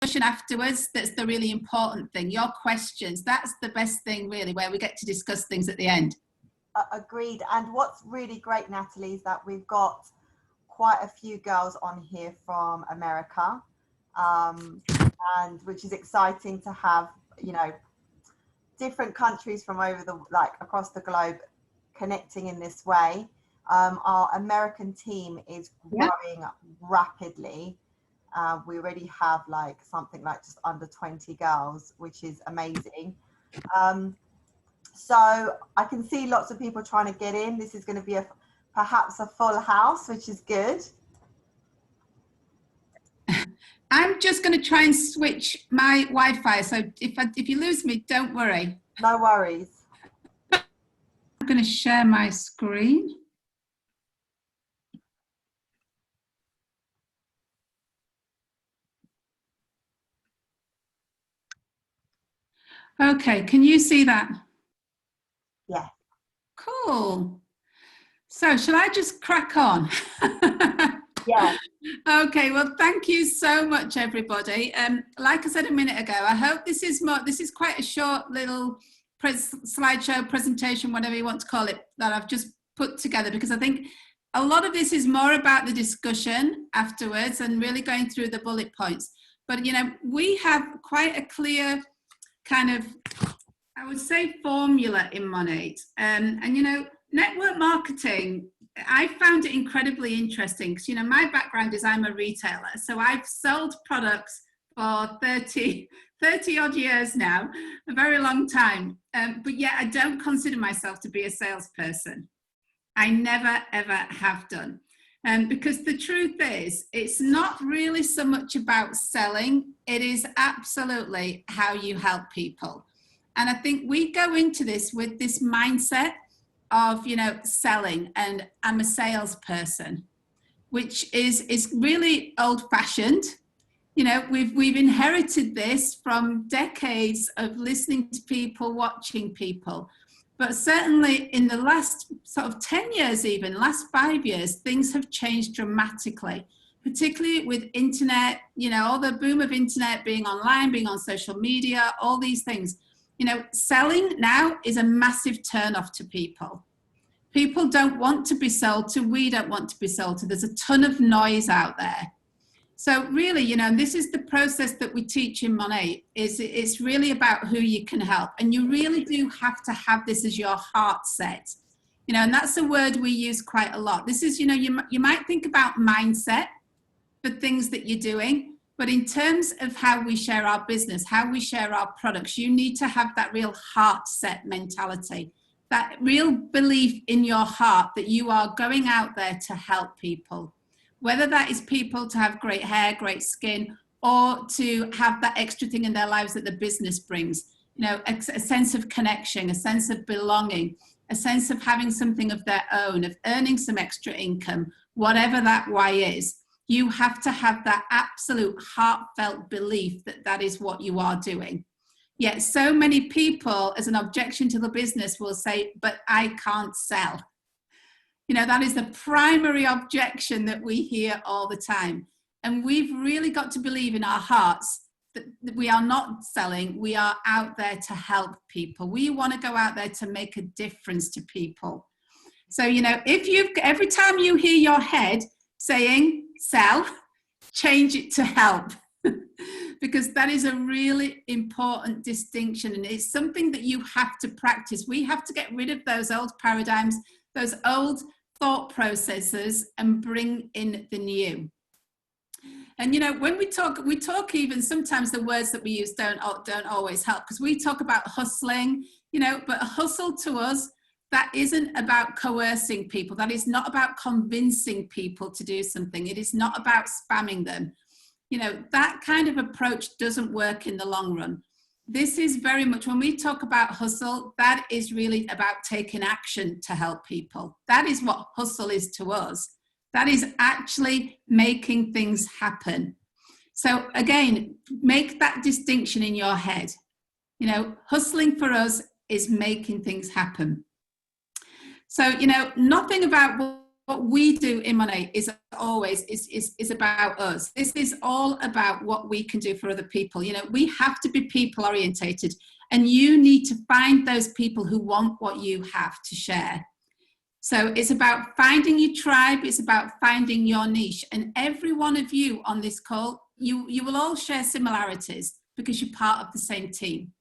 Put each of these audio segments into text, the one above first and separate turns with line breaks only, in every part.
discussion afterwards that's the really important thing. Your questions, that's the best thing really, where we get to discuss things at the end.
Agreed. And what's really great, Natalie, is that we've got quite a few girls on here from America, and which is exciting to have, you know, different countries from over the, like across the globe connecting in this way. Our American team is growing rapidly. We already have like something like just under 20 girls, which is amazing. So I can see lots of people trying to get in. This is going to be perhaps a full house, which is good.
I'm just going to try and switch my Wi-Fi. So if you lose me, don't worry.
No worries.
I'm going to share my screen. Okay, can you see that?
Yeah.
Cool. So shall I just crack on?
Yeah.
Okay, well, thank you so much, everybody. Like I said a minute ago, I hope this is quite a short little slideshow presentation, whatever you want to call it, that I've just put together, because I think a lot of this is more about the discussion afterwards and really going through the bullet points. But, you know, we have quite a clear kind of, I would say, formula in MONAT. And, you know, network marketing, I found it incredibly interesting because, you know, my background is I'm a retailer. So I've sold products for 30 odd years now, a very long time. But yet I don't consider myself to be a salesperson. I never, ever have done. Because the truth is, it's not really so much about selling. It is absolutely how you help people. And I think we go into this with this mindset of, you know, selling, and I'm a salesperson, which is really old-fashioned. You know, we've inherited this from decades of listening to people, watching people. But certainly in the last sort of 10 years, even last 5 years, things have changed dramatically, particularly with internet, you know, all the boom of internet, being online, being on social media, all these things. You know, selling now is a massive turn-off to people. People don't want to be sold to. We don't want to be sold to. There's a ton of noise out there. So really, you know, and this is the process that we teach in MONAT, is it's really about who you can help. And you really do have to have this as your heart set. You know, and that's a word we use quite a lot. This is, you know, you might think about mindset for things that you're doing, but in terms of how we share our business, how we share our products, you need to have that real heart set mentality, that real belief in your heart that you are going out there to help people, whether that is people to have great hair, great skin, or to have that extra thing in their lives that the business brings, you know, a sense of connection, a sense of belonging, a sense of having something of their own, of earning some extra income, whatever that why is. You have to have that absolute heartfelt belief that that is what you are doing. Yet so many people, as an objection to the business, will say, but I can't sell. You know, that is the primary objection that we hear all the time. And we've really got to believe in our hearts that we are not selling. We are out there to help people. We want to go out there to make a difference to people. So, you know, every time you hear your head saying sell, change it to help. Because that is a really important distinction, and it's something that you have to practice. We have to get rid of those old paradigms, those old thought processes, and bring in the new. And, you know, when we talk even sometimes the words that we use don't always help, because we talk about hustling, you know, but hustle to us, that isn't about coercing people. That is not about convincing people to do something. It is not about spamming them. You know, that kind of approach doesn't work in the long run. This is very much, when we talk about hustle, that is really about taking action to help people. That is what hustle is to us. That is actually making things happen. So again, make that distinction in your head. You know, hustling for us is making things happen. So, you know, nothing about what we do in MONAT is always is about us. This is all about what we can do for other people. You know, we have to be people orientated, and you need to find those people who want what you have to share. So it's about finding your tribe. It's about finding your niche. And every one of you on this call, you will all share similarities because you're part of the same team.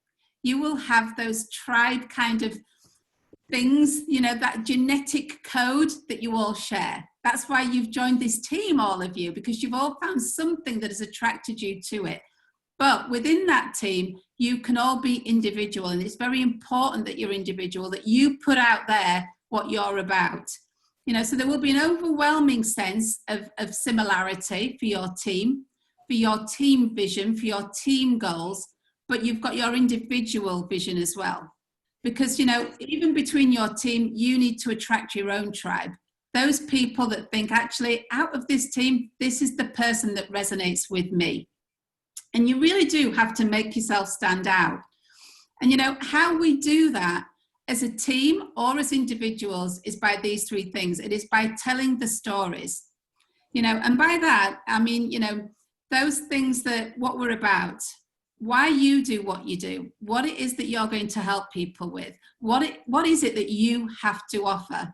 You will have those tribe kind of things, you know, that genetic code that you all share. That's why you've joined this team, all of you, because you've all found something that has attracted you to it. But within that team, you can all be individual, and it's very important that you're individual, that you put out there what you're about. You know, so there will be an overwhelming sense of similarity for your team vision, for your team goals, but you've got your individual vision as well. Because, you know, even between your team, you need to attract your own tribe. Those people that think, actually, out of this team, this is the person that resonates with me. And you really do have to make yourself stand out. And, you know, how we do that as a team or as individuals is by these three things. It is by telling the stories. You know, and by that, I mean, you know, those things that what we're about, why you do what you do, what it is that you're going to help people with, what is it that you have to offer.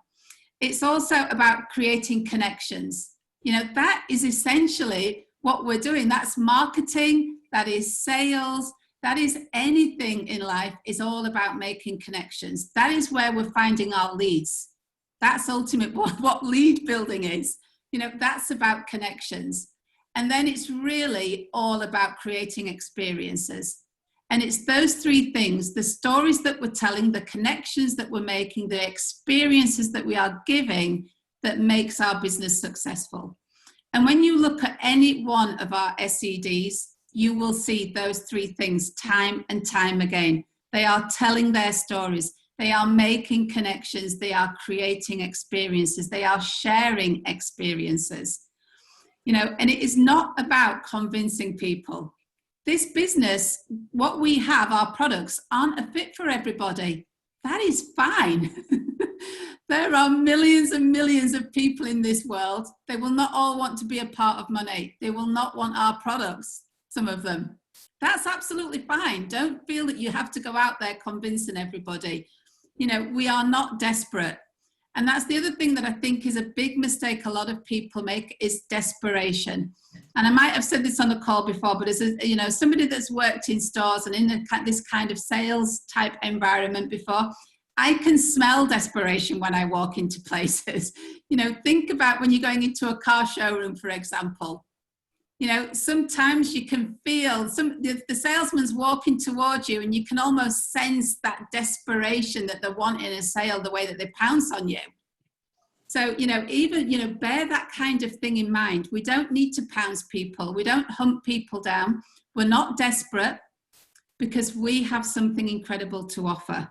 It's also about creating connections. You know, that is essentially what we're doing. That's marketing, that is sales, that is anything in life is all about making connections. That is where we're finding our leads. That's ultimately what lead building is. You know, that's about connections. And then it's really all about creating experiences. And it's those three things, the stories that we're telling, the connections that we're making, the experiences that we are giving, that makes our business successful. And when you look at any one of our SEDs, you will see those three things time and time again. They are telling their stories. They are making connections. They are creating experiences. They are sharing experiences. You know, and it is not about convincing people. This business, what we have, our products, aren't a fit for everybody. That is fine. There are millions and millions of people in this world. They will not all want to be a part of MONAT. They will not want our products, some of them. That's absolutely fine. Don't feel that you have to go out there convincing everybody. You know, we are not desperate. And that's the other thing that I think is a big mistake a lot of people make is desperation. And I might have said this on the call before, but as a, you know, somebody that's worked in stores and in this kind of sales type environment before, I can smell desperation when I walk into places. You know, think about when you're going into a car showroom, for example. You know, sometimes you can feel the salesman's walking towards you and you can almost sense that desperation that they're wanting a sale, the way that they pounce on you. So, you know, even, you know, bear that kind of thing in mind. We don't need to pounce people. We don't hunt people down. We're not desperate because we have something incredible to offer.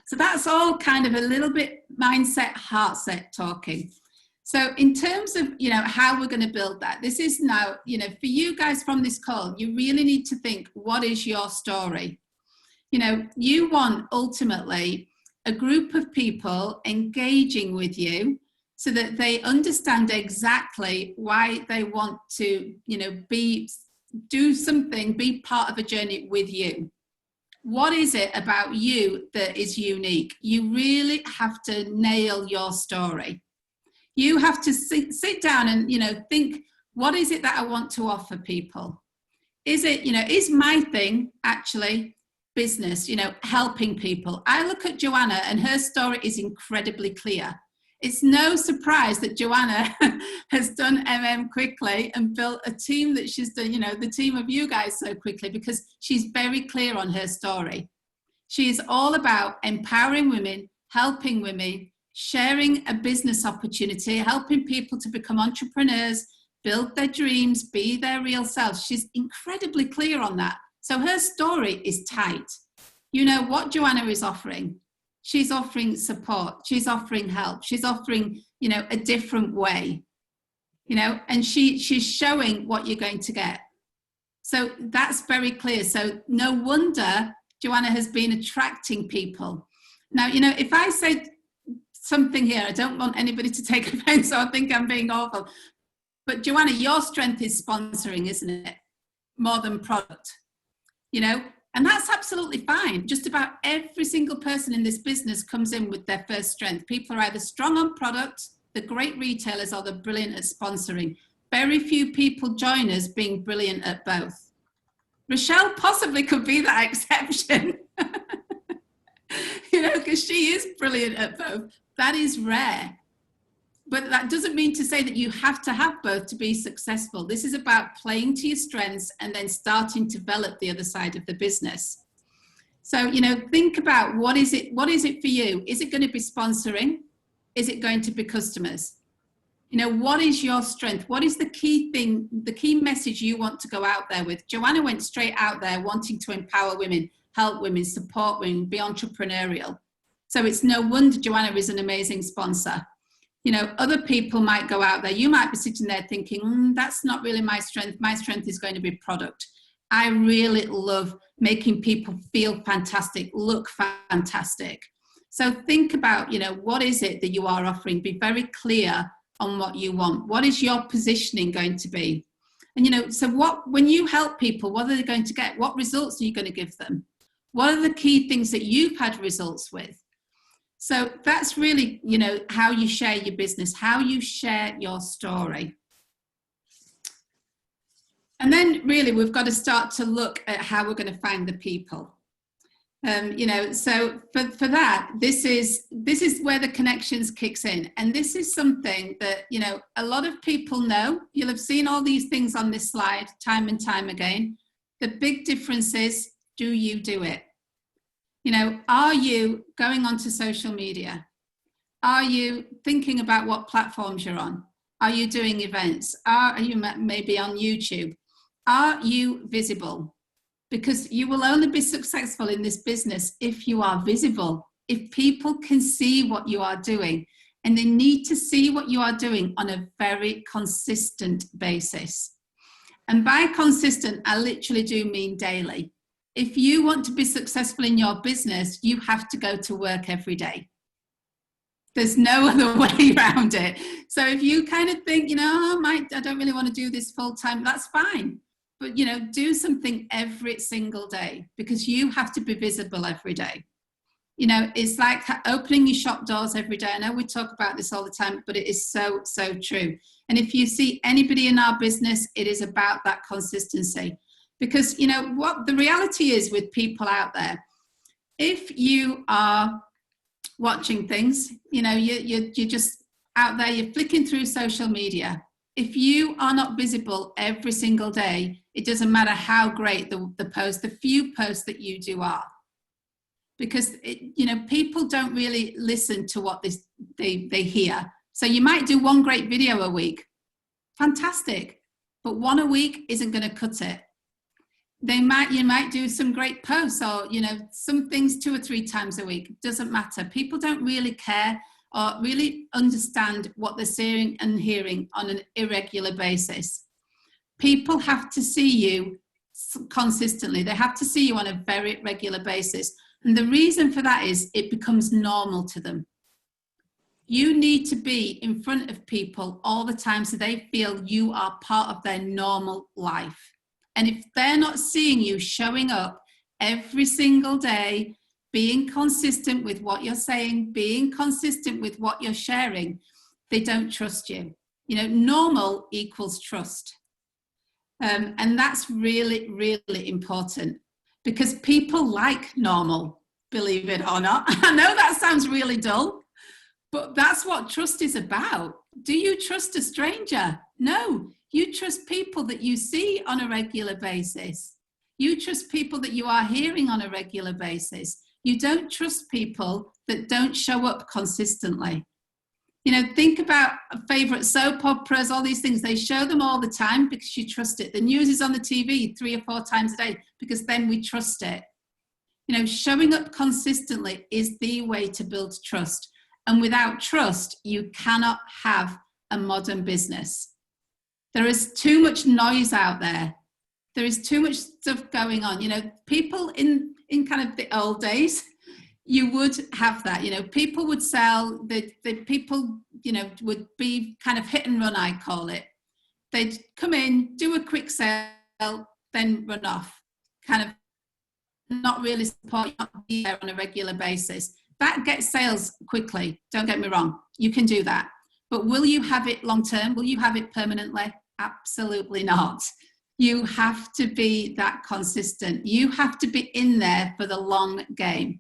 So that's all kind of a little bit mindset, heart set talking. So in terms of, you know, how we're going to build that, this is now, you know, for you guys from this call, you really need to think, what is your story? You know, you want ultimately a group of people engaging with you so that they understand exactly why they want to, you know, do something, be part of a journey with you. What is it about you that is unique? You really have to nail your story. You have to sit down and, you know, think, what is it that I want to offer people? Is it, you know, is my thing actually business, you know, helping people? I look at Joanna and her story is incredibly clear. It's no surprise that Joanna has done quickly and built a team that she's done, you know, the team of you guys so quickly, because she's very clear on her story. She is all about empowering women, helping women, sharing a business opportunity, helping people to become entrepreneurs, build their dreams, be their real selves. She's incredibly clear on that. So her story is tight. You know what Joanna is offering. She's offering support. She's offering help. She's offering, you know, a different way, you know, and she's showing what you're going to get. So that's very clear. So no wonder Joanna has been attracting people. Now, you know, if I said something here. I don't want anybody to take offense or think I'm being awful. But Joanna, your strength is sponsoring, isn't it? More than product, you know? And that's absolutely fine. Just about every single person in this business comes in with their first strength. People are either strong on product, the great retailers, or they're brilliant at sponsoring. Very few people join us being brilliant at both. Rochelle possibly could be that exception, you know, because she is brilliant at both. That is rare. But that doesn't mean to say that you have to have both to be successful. This is about playing to your strengths and then starting to develop the other side of the business. So, you know, think about what is it for you? Is it going to be sponsoring? Is it going to be customers? You know, what is your strength? What is the key thing, the key message you want to go out there with? Joanna went straight out there wanting to empower women, help women, support women, be entrepreneurial. So it's no wonder Joanna is an amazing sponsor. You know, other people might go out there. You might be sitting there thinking, that's not really my strength. My strength is going to be product. I really love making people feel fantastic, look fantastic. So think about, you know, what is it that you are offering? Be very clear on what you want. What is your positioning going to be? And, you know, so when you help people, what are they going to get? What results are you going to give them? What are the key things that you've had results with? So that's really, you know, how you share your business, how you share your story. And then really we've got to start to look at how we're going to find the people. You know, so for that, this is where the connections kicks in. And this is something that, you know, a lot of people know. You'll have seen all these things on this slide time and time again. The big difference is, do you do it? You know, are you going onto social media? Are you thinking about what platforms you're on? Are you doing events? Are you maybe on YouTube? Are you visible? Because you will only be successful in this business if you are visible, if people can see what you are doing, and they need to see what you are doing on a very consistent basis. And by consistent, I literally do mean daily. If you want to be successful in your business, you have to go to work every day. There's no other way around it. So if you kind of think, you know, I don't really want to do this full time, that's fine. But, you know, do something every single day, because you have to be visible every day. You know, it's like opening your shop doors every day. I know we talk about this all the time, but it is so, so true. And if you see anybody in our business, it is about that consistency. Because, you know, what the reality is with people out there, if you are watching things, you know, you're just out there, you're flicking through social media. If you are not visible every single day, it doesn't matter how great the few posts that you do are. Because, you know, people don't really listen to what they hear. So you might do one great video a week. Fantastic. But one a week isn't going to cut it. You might do some great posts, or, you know, some things 2 or 3 times a week. Doesn't matter. People don't really care or really understand what they're seeing and hearing on an irregular basis. People have to see you consistently. They have to see you on a very regular basis. And the reason for that is it becomes normal to them. You need to be in front of people all the time so they feel you are part of their normal life. And if they're not seeing you showing up every single day, being consistent with what you're saying, being consistent with what you're sharing, they don't trust you. You know, normal equals trust. And that's really, really important, because people like normal, believe it or not. I know that sounds really dull, but that's what trust is about. Do you trust a stranger? No. You trust people that you see on a regular basis. You trust people that you are hearing on a regular basis. You don't trust people that don't show up consistently. You know, think about favorite soap operas, all these things. They show them all the time because you trust it. The news is on the TV 3 or 4 times a day because then we trust it. You know, showing up consistently is the way to build trust. And without trust, you cannot have a modern business. There is too much noise out there. There is too much stuff going on. You know, people in kind of the old days, you would have that, you know, people would sell, the people, you know, would be kind of hit and run, I call it. They'd come in, do a quick sale, then run off, kind of not really support, not be there on a regular basis. That gets sales quickly, don't get me wrong, you can do that. But will you have it long term? Will you have it permanently? Absolutely not. You have to be that consistent. You have to be in there for the long game.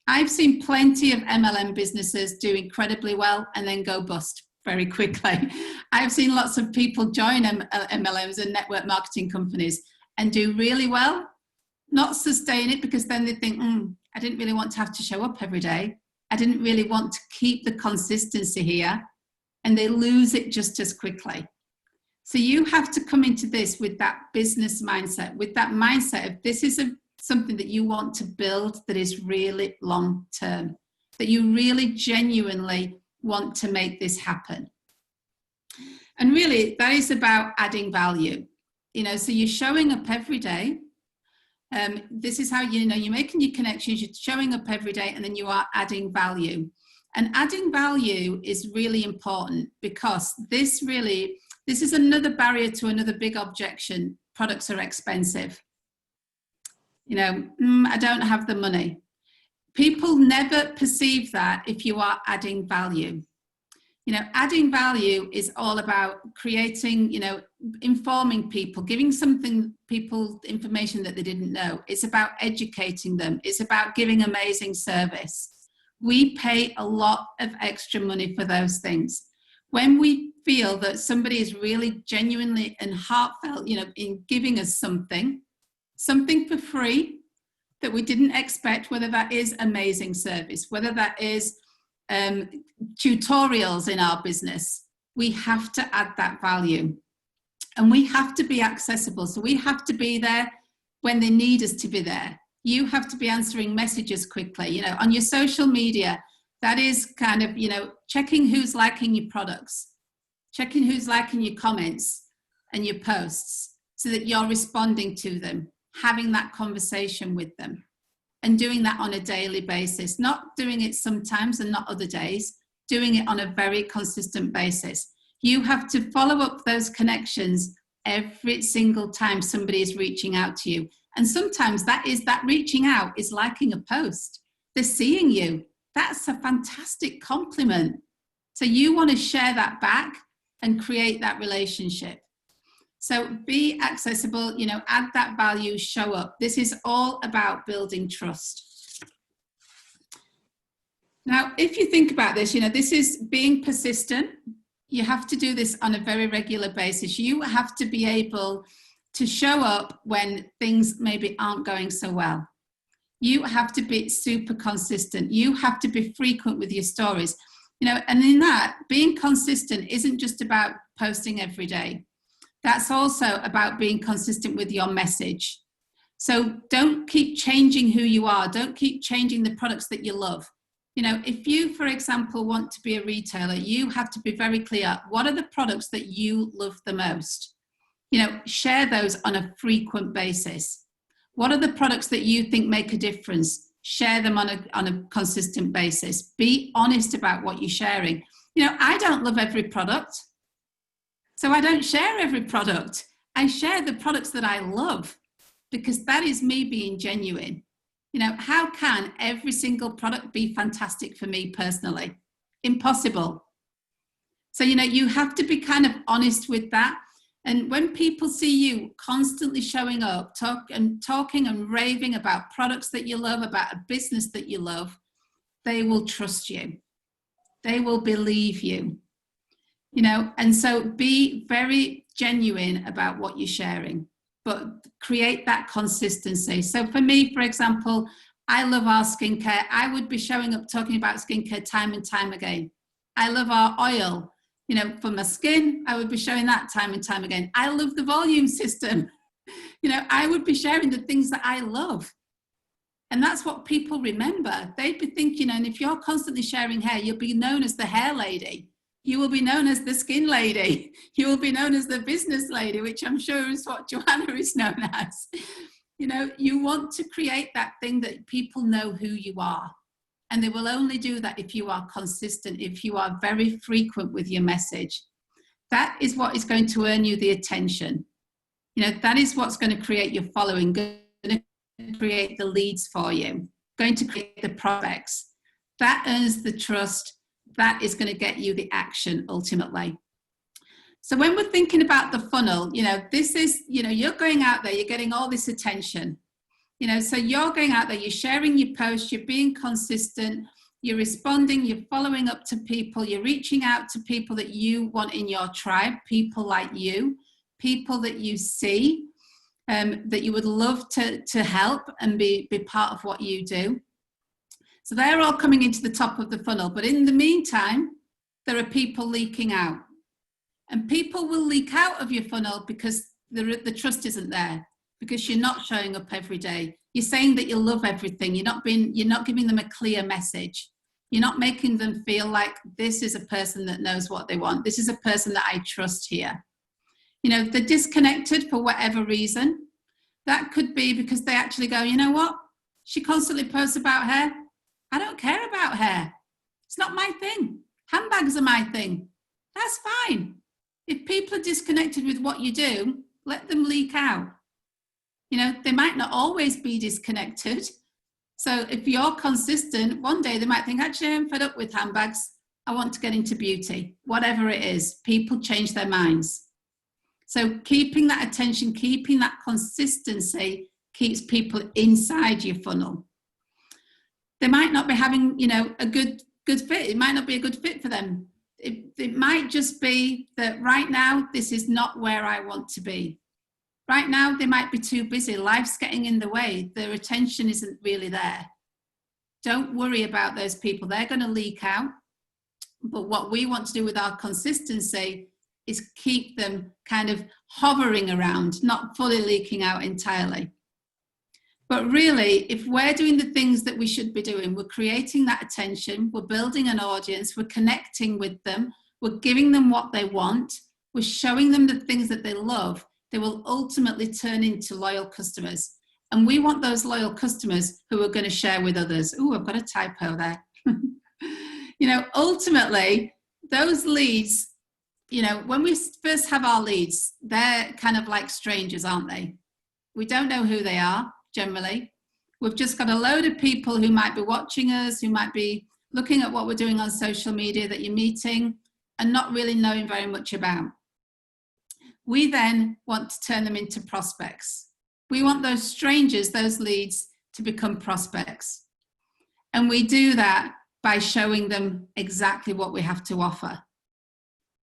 I've seen plenty of MLM businesses do incredibly well and then go bust very quickly. I've seen lots of people join MLMs and network marketing companies and do really well, not sustain it, because then they think, I didn't really want to have to show up every day. I didn't really want to keep the consistency here, and they lose it just as quickly. So you have to come into this with that business mindset, with that mindset of this is something that you want to build that is really long term, that you really genuinely want to make this happen. And really that is about adding value, you know, so you're showing up every day. This is how, you know, you're making your connections, you're showing up every day, and then you are adding value. And adding value is really important, because this is another barrier to another big objection. Products are expensive. You know, I don't have the money. People never perceive that if you are adding value. You know, adding value is all about creating, you know, informing people, giving people information that they didn't know. It's about educating them. It's about giving amazing service. We pay a lot of extra money for those things. When we feel that somebody is really genuinely and heartfelt, you know, in giving us something for free that we didn't expect, whether that is amazing service, whether that is tutorials in our business, we have to add that value. And we have to be accessible. So we have to be there when they need us to be there. You have to be answering messages quickly, you know, on your social media. That is kind of, you know, checking who's liking your products, checking who's liking your comments and your posts, so that you're responding to them, having that conversation with them, and doing that on a daily basis, not doing it sometimes and not other days, doing it on a very consistent basis. You have to follow up those connections every single time somebody is reaching out to you. And sometimes that reaching out is liking a post. They're seeing you. That's a fantastic compliment. So you want to share that back and create that relationship. So be accessible, you know, add that value, show up. This is all about building trust. Now, if you think about this, you know, this is being persistent. You have to do this on a very regular basis. You have to be able to show up when things maybe aren't going so well. You have to be super consistent. You have to be frequent with your stories, you know, and in that, being consistent isn't just about posting every day. That's also about being consistent with your message. So don't keep changing who you are. Don't keep changing the products that you love. You know, if you, for example, want to be a retailer, you have to be very clear. What are the products that you love the most? You know, share those on a frequent basis. What are the products that you think make a difference? Share them on a consistent basis. Be honest about what you're sharing. You know, I don't love every product, so I don't share every product. I share the products that I love, because that is me being genuine. You know, how can every single product be fantastic for me personally? Impossible. So, you know, you have to be kind of honest with that. And when people see you constantly showing up, talking and raving about products that you love, about a business that you love, they will trust you. They will believe you. You know, and so be very genuine about what you're sharing, but create that consistency. So for me, for example, I love our skincare. I would be showing up talking about skincare time and time again. I love our oil. You know, for my skin, I would be showing that time and time again. I love the volume system. You know, I would be sharing the things that I love. And that's what people remember. They'd be thinking, and if you're constantly sharing hair, you'll be known as the hair lady. You will be known as the skin lady. You will be known as the business lady, which I'm sure is what Joanna is known as. You know, you want to create that thing that people know who you are. And they will only do that if you are consistent, if you are very frequent with your message. That is what is going to earn you the attention. You know, that is what's going to create your following, going to create the leads for you, going to create the prospects. That earns the trust. That is going to get you the action ultimately. So when we're thinking about the funnel, you know, this is, you know, you're going out there, you're getting all this attention. You know, so you're going out there, you're sharing your posts, you're being consistent, you're responding, you're following up to people, you're reaching out to people that you want in your tribe, people like you, people that you see, that you would love to help and be part of what you do. So they're all coming into the top of the funnel. But in the meantime, there are people leaking out. And people will leak out of your funnel because the trust isn't there, because you're not showing up every day. You're saying that you love everything. You're not giving them a clear message. You're not making them feel like this is a person that knows what they want. This is a person that I trust here. You know, they're disconnected for whatever reason. That could be because they actually go, you know what? She constantly posts about hair. I don't care about hair. It's not my thing. Handbags are my thing. That's fine. If people are disconnected with what you do, let them leak out. You know, they might not always be disconnected. So if you're consistent, one day they might think, actually, I'm fed up with handbags. I want to get into beauty. Whatever it is, people change their minds. So keeping that attention, keeping that consistency keeps people inside your funnel. They might not be having, you know, a good fit. It might not be a good fit for them. It might just be that right now, this is not where I want to be. Right now, they might be too busy. Life's getting in the way. Their attention isn't really there. Don't worry about those people. They're going to leak out. But what we want to do with our consistency is keep them kind of hovering around, not fully leaking out entirely. But really, if we're doing the things that we should be doing, we're creating that attention, we're building an audience, we're connecting with them, we're giving them what they want, we're showing them the things that they love, they will ultimately turn into loyal customers. And we want those loyal customers who are going to share with others. Oh, I've got a typo there. You know, ultimately, those leads, you know, when we first have our leads, they're kind of like strangers, aren't they? We don't know who they are. Generally, we've just got a load of people who might be watching us, who might be looking at what we're doing on social media that you're meeting and not really knowing very much about. We then want to turn them into prospects. We want those strangers, those leads, to become prospects. And we do that by showing them exactly what we have to offer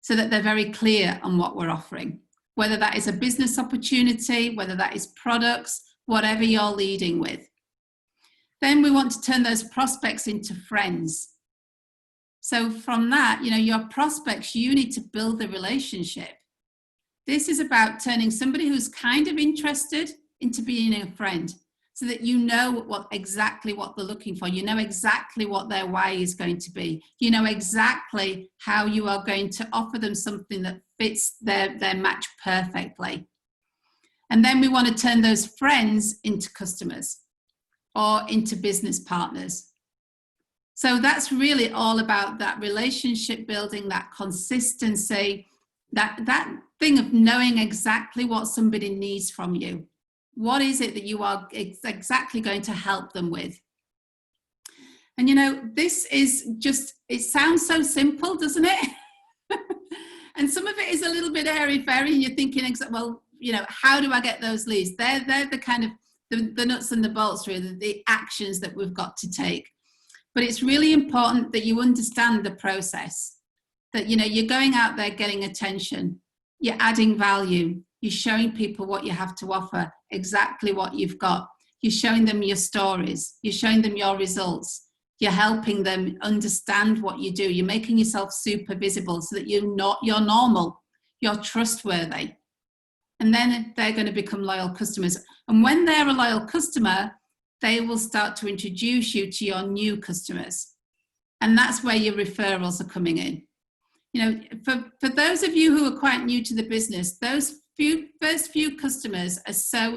so that they're very clear on what we're offering, whether that is a business opportunity, whether that is products, whatever you're leading with. Then we want to turn those prospects into friends. So from that, you know, your prospects, you need to build the relationship. This is about turning somebody who's kind of interested into being a friend so that you know exactly what they're looking for. You know exactly what their why is going to be. You know exactly how you are going to offer them something that fits their match perfectly. And then we want to turn those friends into customers or into business partners. So that's really all about that relationship building, that consistency, that thing of knowing exactly what somebody needs from you. What is it that you are exactly going to help them with? And you know, this is just, it sounds so simple, doesn't it? And some of it is a little bit airy-fairy and you're thinking, well, you know, how do I get those leads? They're the kind of the nuts and the bolts, really, the actions that we've got to take. But it's really important that you understand the process, that, you know, you're going out there getting attention, you're adding value, you're showing people what you have to offer, exactly what you've got. You're showing them your stories, you're showing them your results, you're helping them understand what you do. You're making yourself super visible so that you're normal, you're trustworthy. And then they're going to become loyal customers. And when they're a loyal customer, they will start to introduce you to your new customers. And that's where your referrals are coming in. You know, for those of you who are quite new to the business, those first few customers are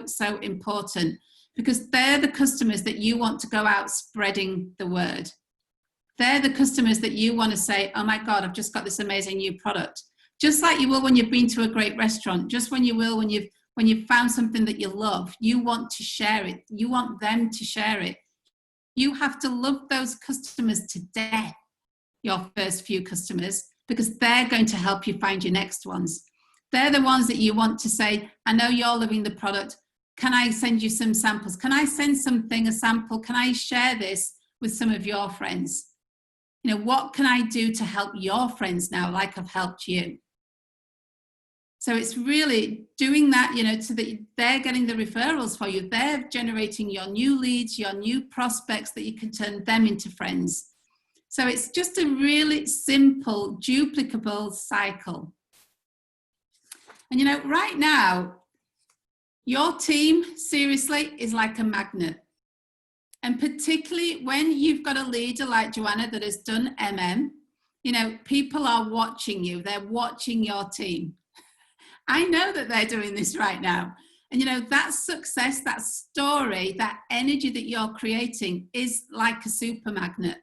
so important because they're the customers that you want to go out spreading the word. They're the customers that you want to say, oh my God, I've just got this amazing new product. Just like you will when you've been to a great restaurant, just when you will when you've found something that you love, you want to share it. You want them to share it. You have to love those customers to death, your first few customers, because they're going to help you find your next ones. They're the ones that you want to say, I know you're loving the product. Can I send you some samples? Can I send a sample? Can I share this with some of your friends? You know, what can I do to help your friends now, like I've helped you? So it's really doing that, you know, so that they're getting the referrals for you. They're generating your new leads, your new prospects that you can turn them into friends. So it's just a really simple, duplicable cycle. And, you know, right now, your team, seriously, is like a magnet. And particularly when you've got a leader like Joanna that has done you know, people are watching you. They're watching your team. I know that they're doing this right now. And, you know, that success, that story, that energy that you're creating is like a super magnet.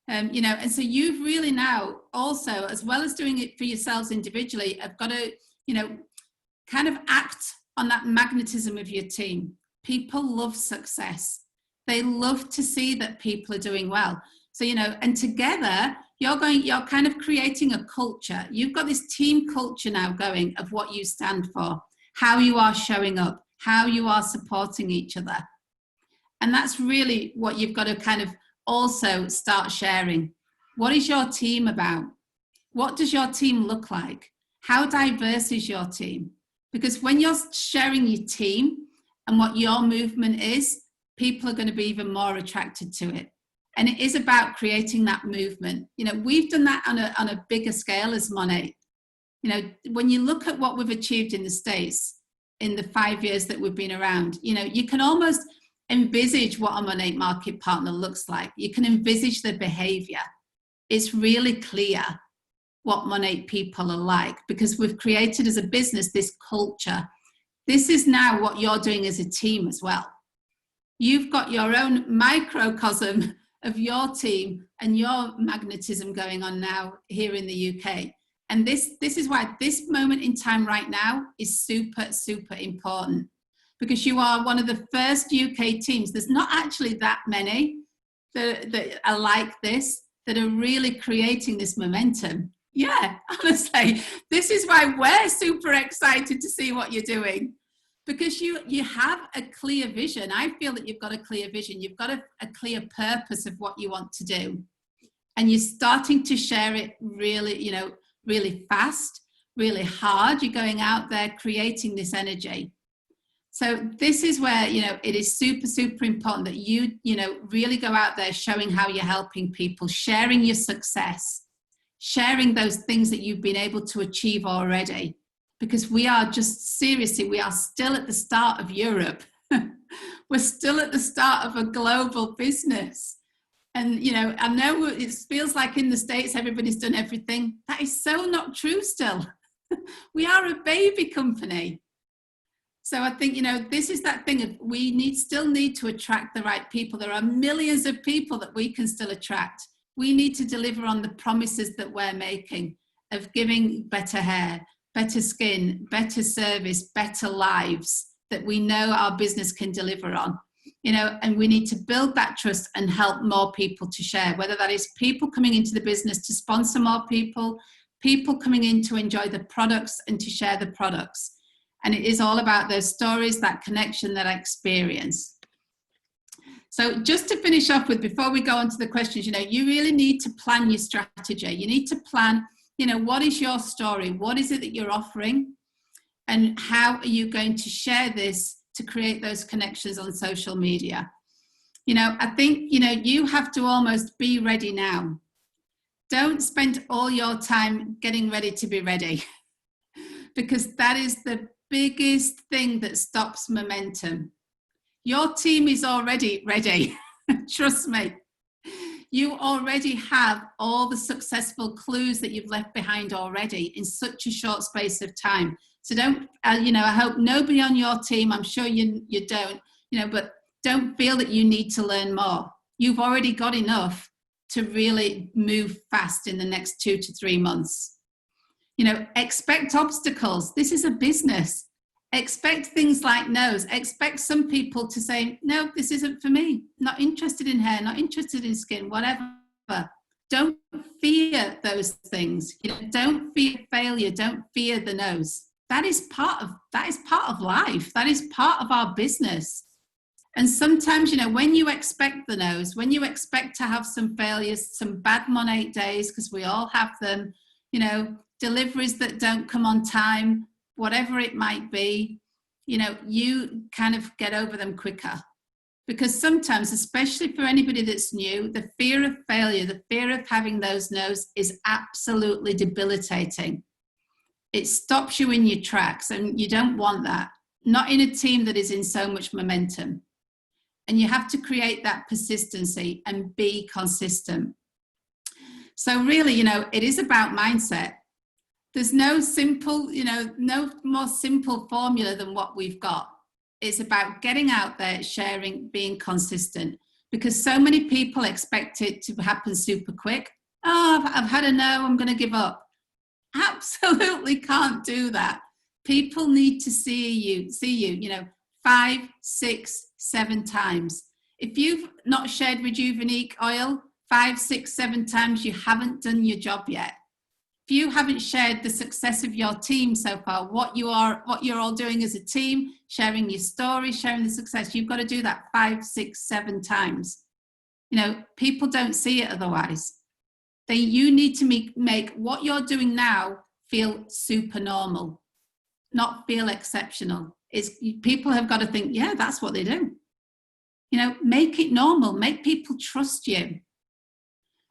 You know, and so you've really now also, as well as doing it for yourselves individually, have got to, you know, kind of act on that magnetism of your team. People love success. They love to see that people are doing well. So, you know, and together you're kind of creating a culture. You've got this team culture now going of what you stand for, how you are showing up, how you are supporting each other. And that's really what you've got to kind of also start sharing. What is your team about? What does your team look like? How diverse is your team? Because when you're sharing your team and what your movement is, people are going to be even more attracted to it. And it is about creating that movement. You know, we've done that on a bigger scale as MONAT. You know, when you look at what we've achieved in the States in the 5 years that we've been around, you know, you can almost envisage what a MONAT market partner looks like. You can envisage the behavior. It's really clear what MONAT people are like, because we've created as a business this culture. This is now what you're doing as a team as well. You've got your own microcosm of your team and your magnetism going on now here in the UK. And this is why this moment in time right now is super, super important, because you are one of the first UK teams. There's not actually that many that are like this, that are really creating this momentum. Yeah, honestly, this is why we're super excited to see what you're doing, because you have a clear vision. I feel that you've got a clear vision. You've got a clear purpose of what you want to do. And you're starting to share it really, you know, really fast, really hard. You're going out there creating this energy. So this is where, you know, it is super, super important that you know, really go out there showing how you're helping people, sharing your success, sharing those things that you've been able to achieve already. Because we are just, seriously, we are still at the start of Europe. We're still at the start of a global business. And, you know, I know it feels like in the States, everybody's done everything. That is so not true still. We are a baby company. So I think, you know, this is that thing of still need to attract the right people. There are millions of people that we can still attract. We need to deliver on the promises that we're making of giving better hair, better skin, better service, better lives that we know our business can deliver on. You know, and we need to build that trust and help more people to share, whether that is people coming into the business to sponsor more people, people coming in to enjoy the products and to share the products. And it is all about those stories, that connection, that experience. So just to finish off with, before we go on to the questions, you know, you really need to plan your strategy. You need to plan, you know, what is your story? What is it that you're offering? And how are you going to share this to create those connections on social media? You know, I think, you know, you have to almost be ready now. Don't spend all your time getting ready to be ready, because that is the biggest thing that stops momentum. Your team is already ready. Trust me. You already have all the successful clues that you've left behind already in such a short space of time. So don't, you know, I hope nobody on your team, I'm sure you don't, you know, but don't feel that you need to learn more. You've already got enough to really move fast in the next 2 to 3 months. You know, expect obstacles. This is a business. Expect things like no's. Expect some people to say, no, this isn't for me. Not interested in hair, not interested in skin, whatever. Don't fear those things. You know, don't fear failure. Don't fear the no's. That is part of life. That is part of our business. And sometimes, you know, when you expect the no's, when you expect to have some failures, some bad MONAT days, because we all have them, you know, deliveries that don't come on time, whatever it might be, you know, you kind of get over them quicker. Because sometimes, especially for anybody that's new, the fear of failure, the fear of having those no's is absolutely debilitating. It stops you in your tracks, and you don't want that. Not in a team that is in so much momentum. And you have to create that persistency and be consistent. So really, you know, it is about mindset. There's no simple, you know, no more simple formula than what we've got. It's about getting out there, sharing, being consistent, because so many people expect it to happen super quick. Oh, I've had a no, I'm going to give up. Absolutely can't do that. People need to see you, you know, 5, 6, 7 times. If you've not shared Rejuvenique oil 5, 6, 7 times, you haven't done your job yet. If you haven't shared the success of your team so far, what you're all doing as a team, sharing your story, sharing the success, you've got to do that 5, 6, 7 times. You know, people don't see it otherwise. You need to make what you're doing now feel super normal, not feel exceptional. People have got to think, yeah, that's what they do. You know, make it normal, make people trust you.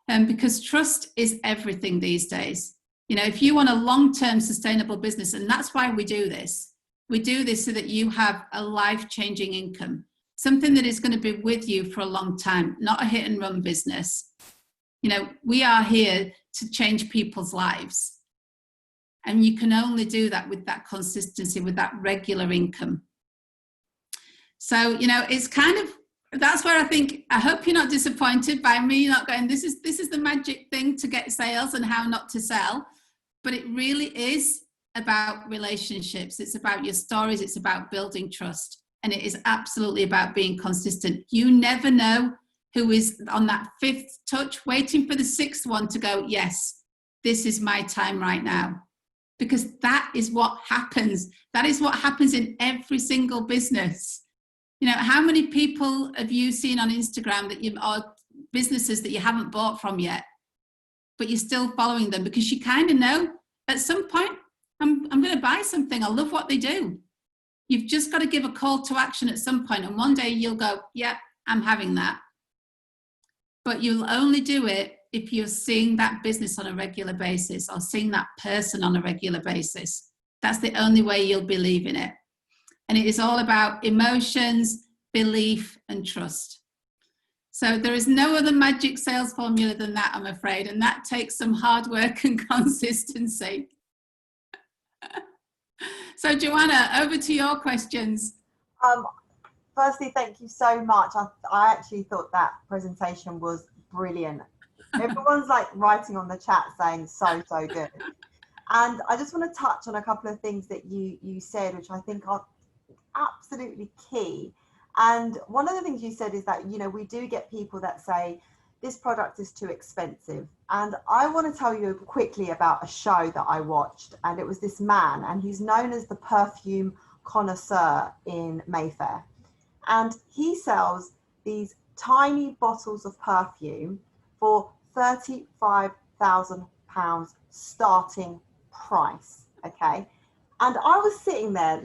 Because trust is everything these days. You know, if you want a long-term sustainable business, and that's why we do this so that you have a life-changing income, something that is going to be with you for a long time, not a hit and run business. You know, we are here to change people's lives. And you can only do that with that consistency, with that regular income. So, you know, it's kind of, that's where I hope you're not disappointed by me not going, this is the magic thing to get sales and how not to sell. But it really is about relationships. It's about your stories. It's about building trust. And it is absolutely about being consistent. You never know who is on that 5th touch, waiting for the 6th one to go, yes, this is my time right now. Because that is what happens. That is what happens in every single business. You know, how many people have you seen on Instagram or businesses that you haven't bought from yet, but you're still following them because you kind of know at some point, I'm going to buy something. I love what they do. You've just got to give a call to action at some point, and one day you'll go, yeah, I'm having that. But you'll only do it if you're seeing that business on a regular basis or seeing that person on a regular basis. That's the only way you'll believe in it. And it is all about emotions, belief, and trust. So there is no other magic sales formula than that, I'm afraid. And that takes some hard work and consistency. So Joanna, over to your questions.
Firstly, thank you so much. I actually thought that presentation was brilliant. Everyone's like writing on the chat saying so good. And I just want to touch on a couple of things that you said, which I think are absolutely key. And one of the things you said is that, you know, we do get people that say this product is too expensive. And I want to tell you quickly about a show that I watched, and it was this man, and he's known as the perfume connoisseur in Mayfair. And he sells these tiny bottles of perfume for £35,000 starting price. Okay. And I was sitting there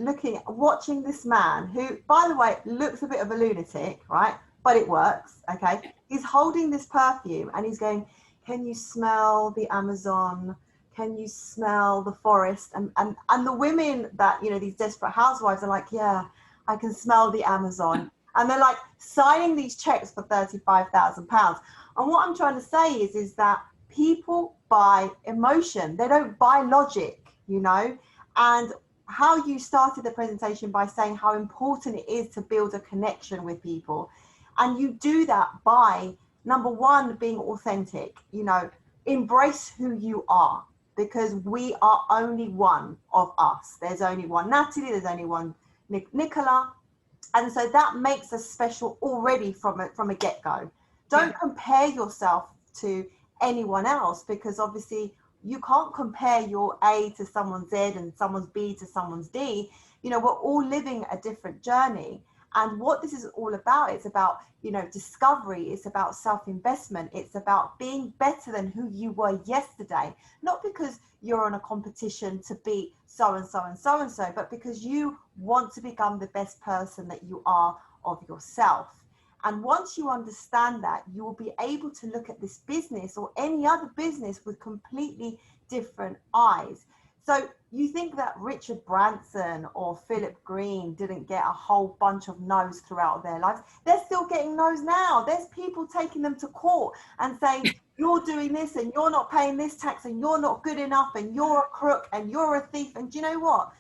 watching this man who, by the way, looks a bit of a lunatic, right? But it works. Okay. He's holding this perfume and he's going, can you smell the Amazon? Can you smell the forest? And the women that, you know, these desperate housewives are like, yeah, I can smell the Amazon. And they're like signing these checks for £35,000. And what I'm trying to say is that people buy emotion. They don't buy logic, you know. And how you started the presentation by saying how important it is to build a connection with people. And you do that by number one, being authentic, you know, embrace who you are, because we are only one of us. There's only one Natalie, there's only one Nicola. And so that makes us special already from a get-go. Don't compare yourself to anyone else, because obviously you can't compare your A to someone's Z and someone's B to someone's D. You know, we're all living a different journey. And what this is all about, it's about, you know, discovery. It's about self-investment. It's about being better than who you were yesterday. Not because you're on a competition to beat so-and-so and so-and-so, but because you want to become the best person that you are of yourself. And once you understand that, you will be able to look at this business or any other business with completely different eyes. So you think that Richard Branson or Philip Green didn't get a whole bunch of no's throughout their lives. They're still getting no's now. There's people taking them to court and saying, you're doing this and you're not paying this tax and you're not good enough and you're a crook and you're a thief. And do you know what?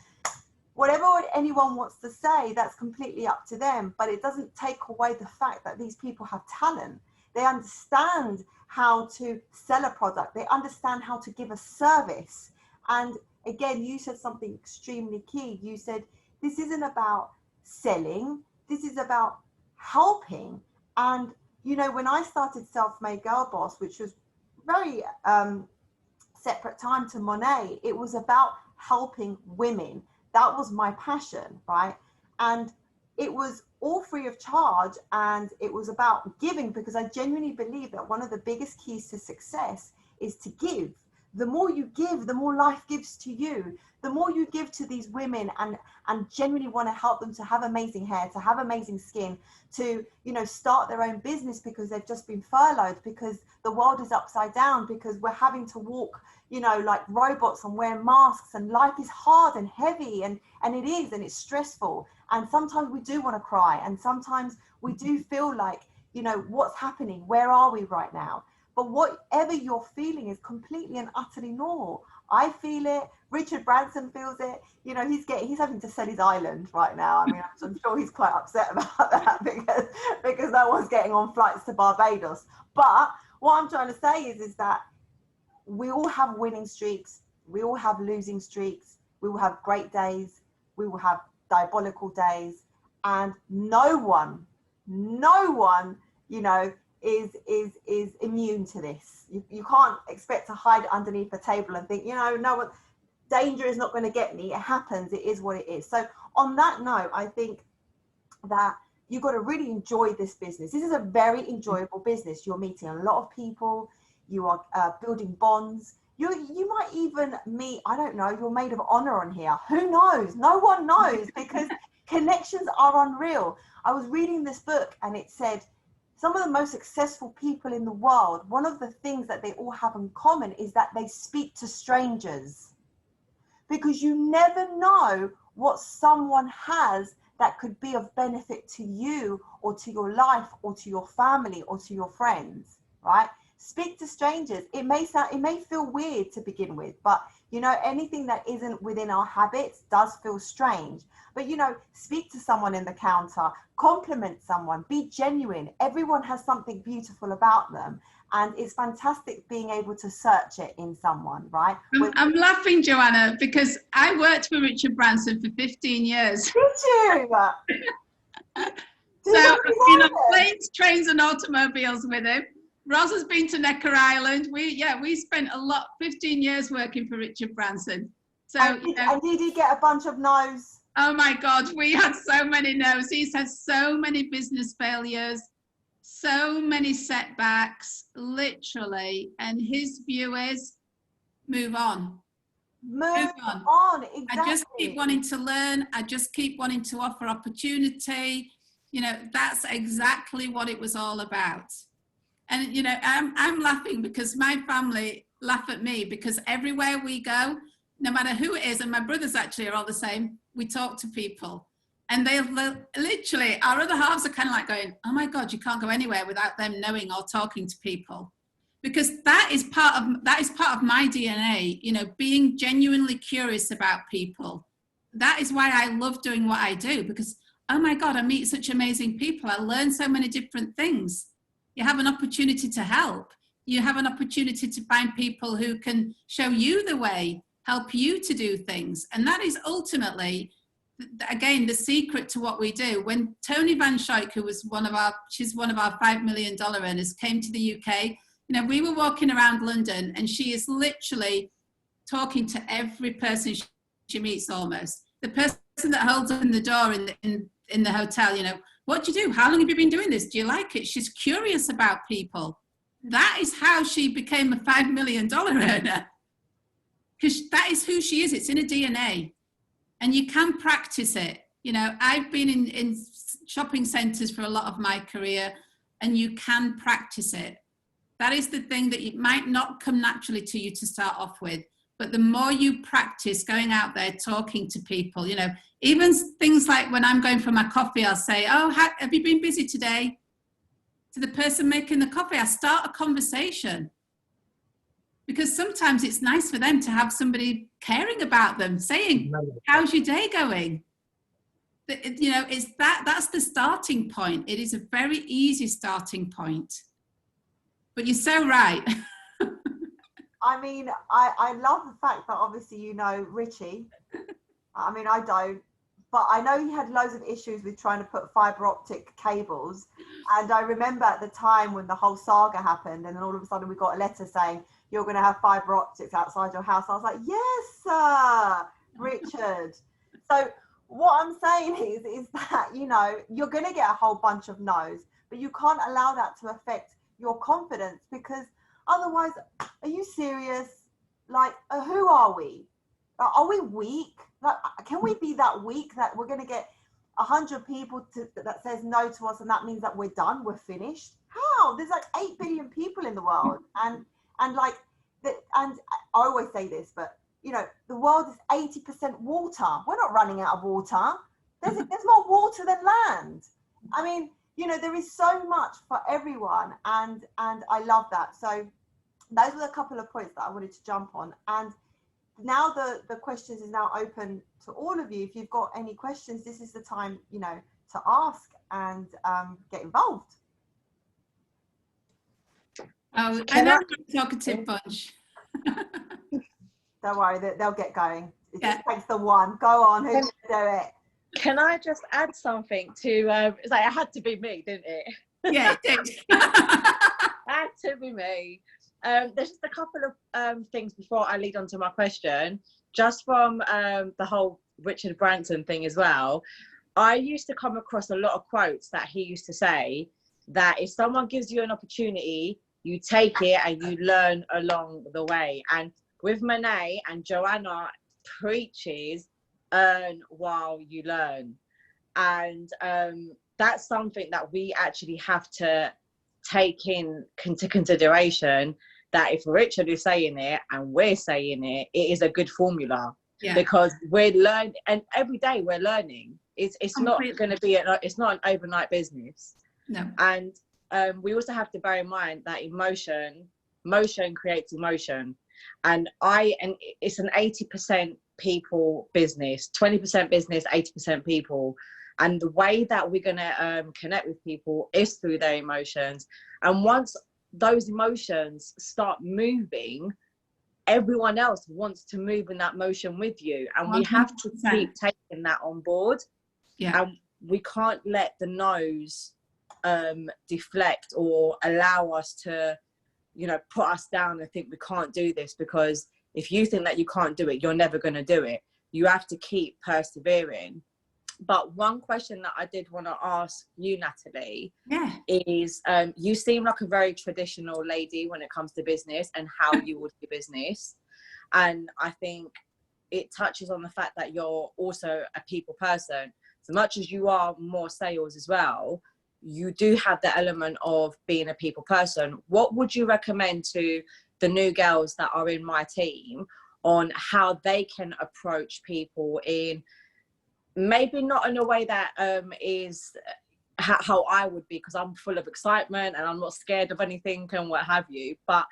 Whatever anyone wants to say, that's completely up to them. But it doesn't take away the fact that these people have talent. They understand how to sell a product. They understand how to give a service. And again, you said something extremely key. You said, this isn't about selling. This is about helping. And, you know, when I started Self-Made Girl Boss, which was very separate time to MONAT, it was about helping women. That was my passion, right? And it was all free of charge, and it was about giving, because I genuinely believe that one of the biggest keys to success is to give. The more you give, the more life gives to you. The more you give to these women and genuinely want to help them to have amazing hair, to have amazing skin, to, you know, start their own business because they've just been furloughed, because the world is upside down, because we're having to walk, you know, like robots and wear masks, and life is hard and heavy, and it is, and it's stressful. And sometimes we do want to cry, and sometimes we do feel like, you know, what's happening? Where are we right now? But whatever you're feeling is completely and utterly normal. I feel it. Richard Branson feels it. You know, he's having to sell his island right now. I mean, I'm sure he's quite upset about that because no one's getting on flights to Barbados. But what I'm trying to say is that we all have winning streaks. We all have losing streaks. We will have great days. We will have diabolical days. And no one, you know, is immune to this. You can't expect to hide underneath a table and think, you know, no one, danger is not going to get me. It happens. It is what it is. So on that note, I think that you've got to really enjoy this business. This is a very enjoyable business. You're meeting a lot of people. You are building bonds. You might even meet, I don't know, your maid of honor on here. Who knows? No one knows, because connections are unreal. I was reading this book and it said, some of the most successful people in the world, one of the things that they all have in common is that they speak to strangers, because you never know what someone has that could be of benefit to you or to your life or to your family or to your friends, right? Speak to strangers. It may feel weird to begin with, but you know, anything that isn't within our habits does feel strange. But, you know, speak to someone in the counter, compliment someone, be genuine. Everyone has something beautiful about them. And it's fantastic being able to search it in someone, right?
I'm laughing, Joanna, because I worked for Richard Branson for 15 years.
Did you?
So I've been on planes, trains and automobiles with him. Roz has been to Necker Island. We spent 15 years working for Richard Branson. So,
and did he get a bunch of no's?
Oh my God, we had so many no's. He's had so many business failures, so many setbacks, literally. And his view is, move on.
Move on, exactly.
I just keep wanting to learn. I just keep wanting to offer opportunity. You know, that's exactly what it was all about. And, you know, I'm laughing because my family laugh at me, because everywhere we go, no matter who it is, and my brothers actually are all the same, we talk to people. And they literally, our other halves are kind of like going, oh my God, you can't go anywhere without them knowing or talking to people. Because that is part of my DNA, you know, being genuinely curious about people. That is why I love doing what I do, because, oh my God, I meet such amazing people. I learn so many different things. you have an opportunity to help. You have an opportunity to find people who can show you the way, help you to do things. And that is ultimately, again, the secret to what we do. When Tony Van Schaik, who was she's one of our $5 million earners, came to the UK, you know, we were walking around London and she is literally talking to every person she meets almost. The person that holds open the door in the hotel, you know, what do you do? How long have you been doing this? Do you like it? She's curious about people. That is how she became a $5 million earner. Because that is who she is. It's in her DNA. And you can practice it. You know, I've been in shopping centres for a lot of my career, and you can practice it. That is the thing that it might not come naturally to you to start off with. But the more you practice going out there, talking to people, you know, even things like when I'm going for my coffee, I'll say, oh, have you been busy today? To the person making the coffee, I start a conversation. Because sometimes it's nice for them to have somebody caring about them, saying, how's your day going? You know, that's the starting point. It is a very easy starting point. But you're so right.
I mean, I love the fact that obviously you know Richie. I mean, I don't, but I know he had loads of issues with trying to put fiber optic cables. And I remember at the time when the whole saga happened, and then all of a sudden we got a letter saying, you're going to have fiber optics outside your house. I was like, yes, sir, Richard. So what I'm saying is that, you know, you're going to get a whole bunch of no's, but you can't allow that to affect your confidence, because otherwise, are you serious? Like, who are we? Are we weak? Like, can we be that weak that we're going to get 100 people that says no to us, and that means that we're done, we're finished? How? There's like 8 billion people in the world, and like, and I always say this, but you know, the world is 80% water. We're not running out of water. There's more water than land. I mean, you know, there is so much for everyone, and I love that. So those were a couple of points that I wanted to jump on. And now the questions is now open to all of you. If you've got any questions, this is the time, you know, to ask and get involved.
Oh, I know a talkative bunch.
Don't worry, they'll get going. It just takes the one. Go on, who's going to do it?
Can I just add something to, it's like, it had to be me, didn't it?
Yeah, it did.
It had to be me. There's just a couple of things before I lead on to my question, just from the whole Richard Branson thing as well. I used to come across a lot of quotes that he used to say, that if someone gives you an opportunity, you take it and you learn along the way. And with MONAT, and Joanna preaches, earn while you learn. And that's something that we actually have to take into consideration, that if Richard is saying it and we're saying it, it is a good formula. Yeah. Because we're learning, and every day we're learning. It's not going to be it's not an overnight business. No. And we also have to bear in mind that motion creates emotion, and it's an 80% people business, 20% business, 80% people. And the way that we're going to connect with people is through their emotions. And once those emotions start moving, everyone else wants to move in that motion with you. And 100%. We have to keep taking that on board. Yeah. And we can't let the no's deflect or allow us to, you know, put us down and think we can't do this, because if you think that you can't do it, you're never going to do it. You have to keep persevering. But one question that I did want to ask you, Natalie, is you seem like a very traditional lady when it comes to business and how you would do business. And I think it touches on the fact that you're also a people person. So much as you are more sales as well, you do have the element of being a people person. What would you recommend to the new girls that are in my team on how they can approach people in, maybe not in a way that is how I would be, because I'm full of excitement and I'm not scared of anything and what have you, but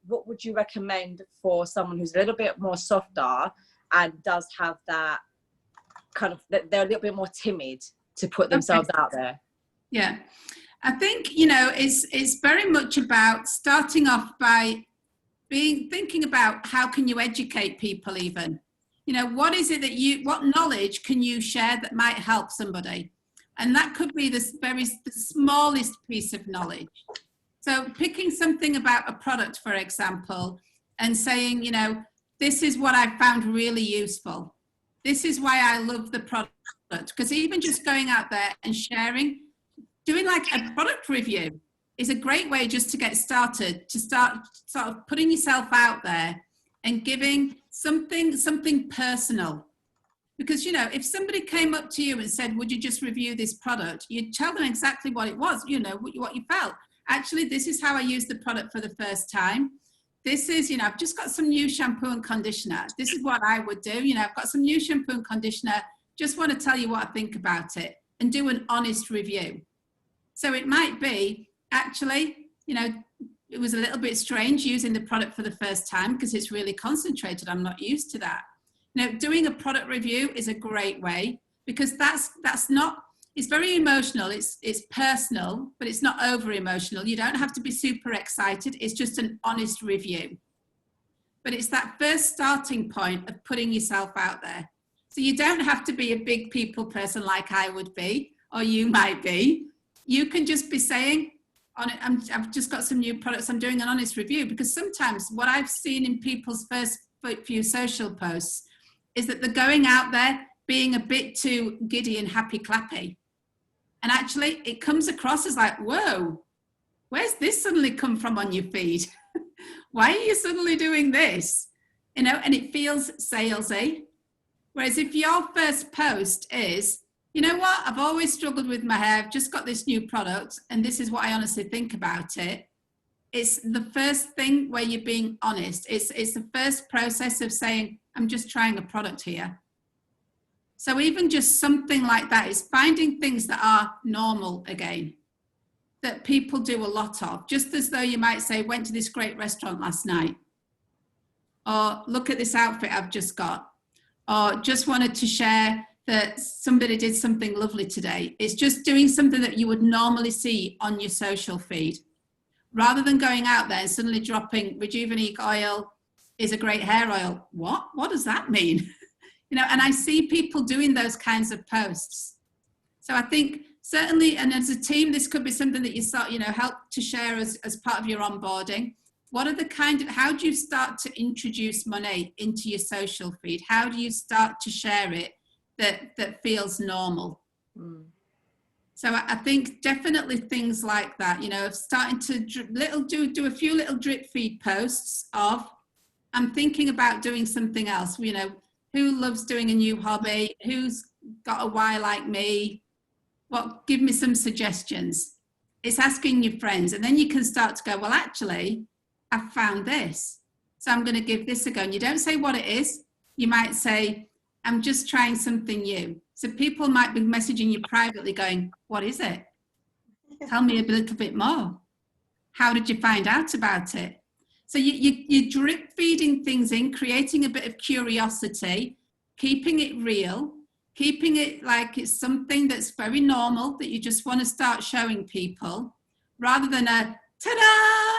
what would you recommend for someone who's a little bit more softer and does have that kind of, they're a little bit more timid to put themselves out there?
Yeah. I think, it's very much about starting off by thinking about how can you educate people even. What is it what knowledge can you share that might help somebody? And that could be the smallest piece of knowledge. So picking something about a product, for example, and saying, this is what I found really useful. This is why I love the product. Because even just going out there and sharing, doing like a product review is a great way just to get started, to start sort of putting yourself out there and giving something personal. Because, if somebody came up to you and said, would you just review this product? You'd tell them exactly what it was, what you felt. Actually, this is how I used the product for the first time. This is, I've just got some new shampoo and conditioner. This is what I would do. I've got some new shampoo and conditioner. Just want to tell you what I think about it and do an honest review. So it might be, actually, it was a little bit strange using the product for the first time because it's really concentrated. I'm not used to that. Doing a product review is a great way because that's not, it's very emotional. It's personal, but it's not over emotional. You don't have to be super excited. It's just an honest review. But it's that first starting point of putting yourself out there. So you don't have to be a big people person like I would be, or you might be. You can just be saying, I've just got some new products. I'm doing an honest review, because sometimes what I've seen in people's first few social posts is that they're going out there being a bit too giddy and happy clappy. And actually it comes across as like, whoa, where's this suddenly come from on your feed? Why are you suddenly doing this? And it feels salesy. Whereas if your first post is, you know what, I've always struggled with my hair, I've just got this new product, and this is what I honestly think about it. It's the first thing where you're being honest. It's the first process of saying, I'm just trying a product here. So even just something like that is finding things that are normal again, that people do a lot of, just as though you might say, went to this great restaurant last night, or look at this outfit I've just got, or just wanted to share that somebody did something lovely today. It's just doing something that you would normally see on your social feed, rather than going out there and suddenly dropping Rejuvenate oil is a great hair oil. What does that mean? And I see people doing those kinds of posts. So I think certainly, and as a team, this could be something that you start, help to share as part of your onboarding. What are the how do you start to introduce MONAT into your social feed? How do you start to share it that feels normal? So I think definitely things like that, starting to do a few little drip feed posts of, I'm thinking about doing something else, who loves doing a new hobby, who's got a why like me, give me some suggestions. It's asking your friends, and then you can start to go, well, actually, I've found this, so I'm going to give this a go. And you don't say what it is. You might say, I'm just trying something new. So people might be messaging you privately going, what is it? Tell me a little bit more. How did you find out about it? So you're drip feeding things in, creating a bit of curiosity, keeping it real, keeping it like it's something that's very normal that you just want to start showing people, rather than a ta-da,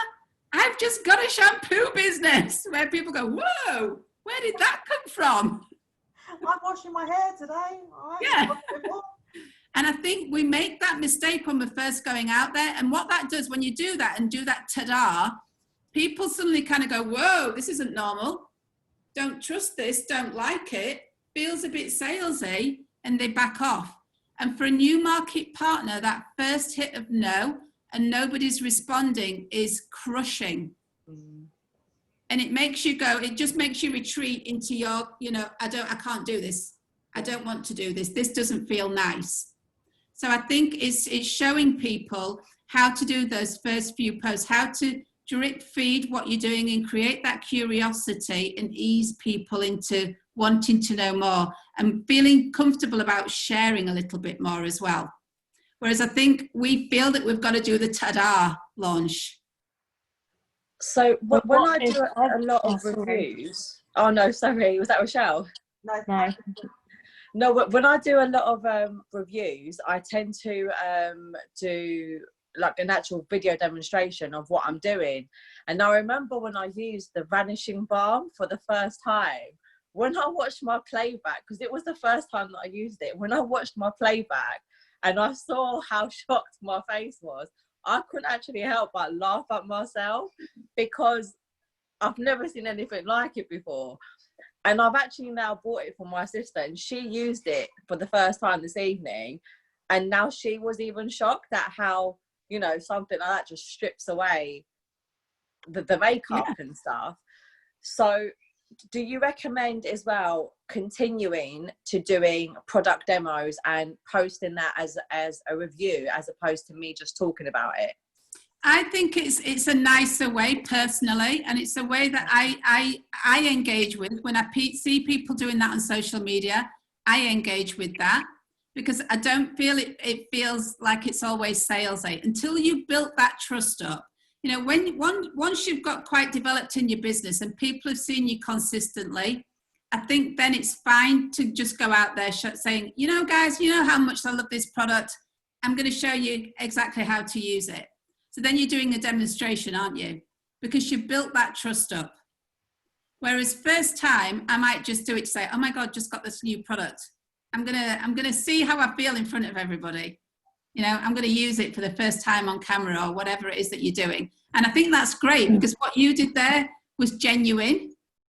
I've just got a shampoo business, where people go, whoa, where did that come from?
I'm washing my hair today.
Yeah. And I think we make that mistake when we're first going out there. And what that does, when you do that and do that ta-da, people suddenly kind of go, whoa, this isn't normal. Don't trust this, don't like it, feels a bit salesy, and they back off. And for a new market partner, that first hit of no, and nobody's responding, is crushing. And it just makes you retreat into your, I can't do this. I don't want to do this. This doesn't feel nice. So I think it's showing people how to do those first few posts, how to drip feed what you're doing and create that curiosity and ease people into wanting to know more and feeling comfortable about sharing a little bit more as well. Whereas I think we feel that we've got to do the ta-da launch.
So when I do a lot of reviews, oh no, sorry, was that Rochelle?
No.
No, when I do a lot of reviews, I tend to do like an actual video demonstration of what I'm doing. And I remember when I used the vanishing balm for the first time, when I watched my playback, because it was the first time that I used it, when I watched my playback and I saw how shocked my face was, I couldn't actually help but laugh at myself, because I've never seen anything like it before. And I've actually now bought it for my sister, and she used it for the first time this evening. And now she was even shocked at how, you know, something like that just strips away the makeup and stuff. So do you recommend as well continuing to doing product demos and posting that as a review, as opposed to me just talking about it?
I think it's a nicer way personally, and it's a way that I engage with. When I see people doing that on social media, I engage with that, because I don't feel it feels like it's always salesy until you've built that trust up. You know, once you've got quite developed in your business and people have seen you consistently, I think then it's fine to just go out there saying, you know, guys, you know how much I love this product. I'm going to show you exactly how to use it. So then you're doing a demonstration, aren't you? Because you've built that trust up. Whereas first time, I might just do it to say, oh my God, just got this new product. I'm gonna see how I feel in front of everybody. You know, I'm gonna use it for the first time on camera or whatever it is that you're doing. And I think that's great, because what you did there was genuine.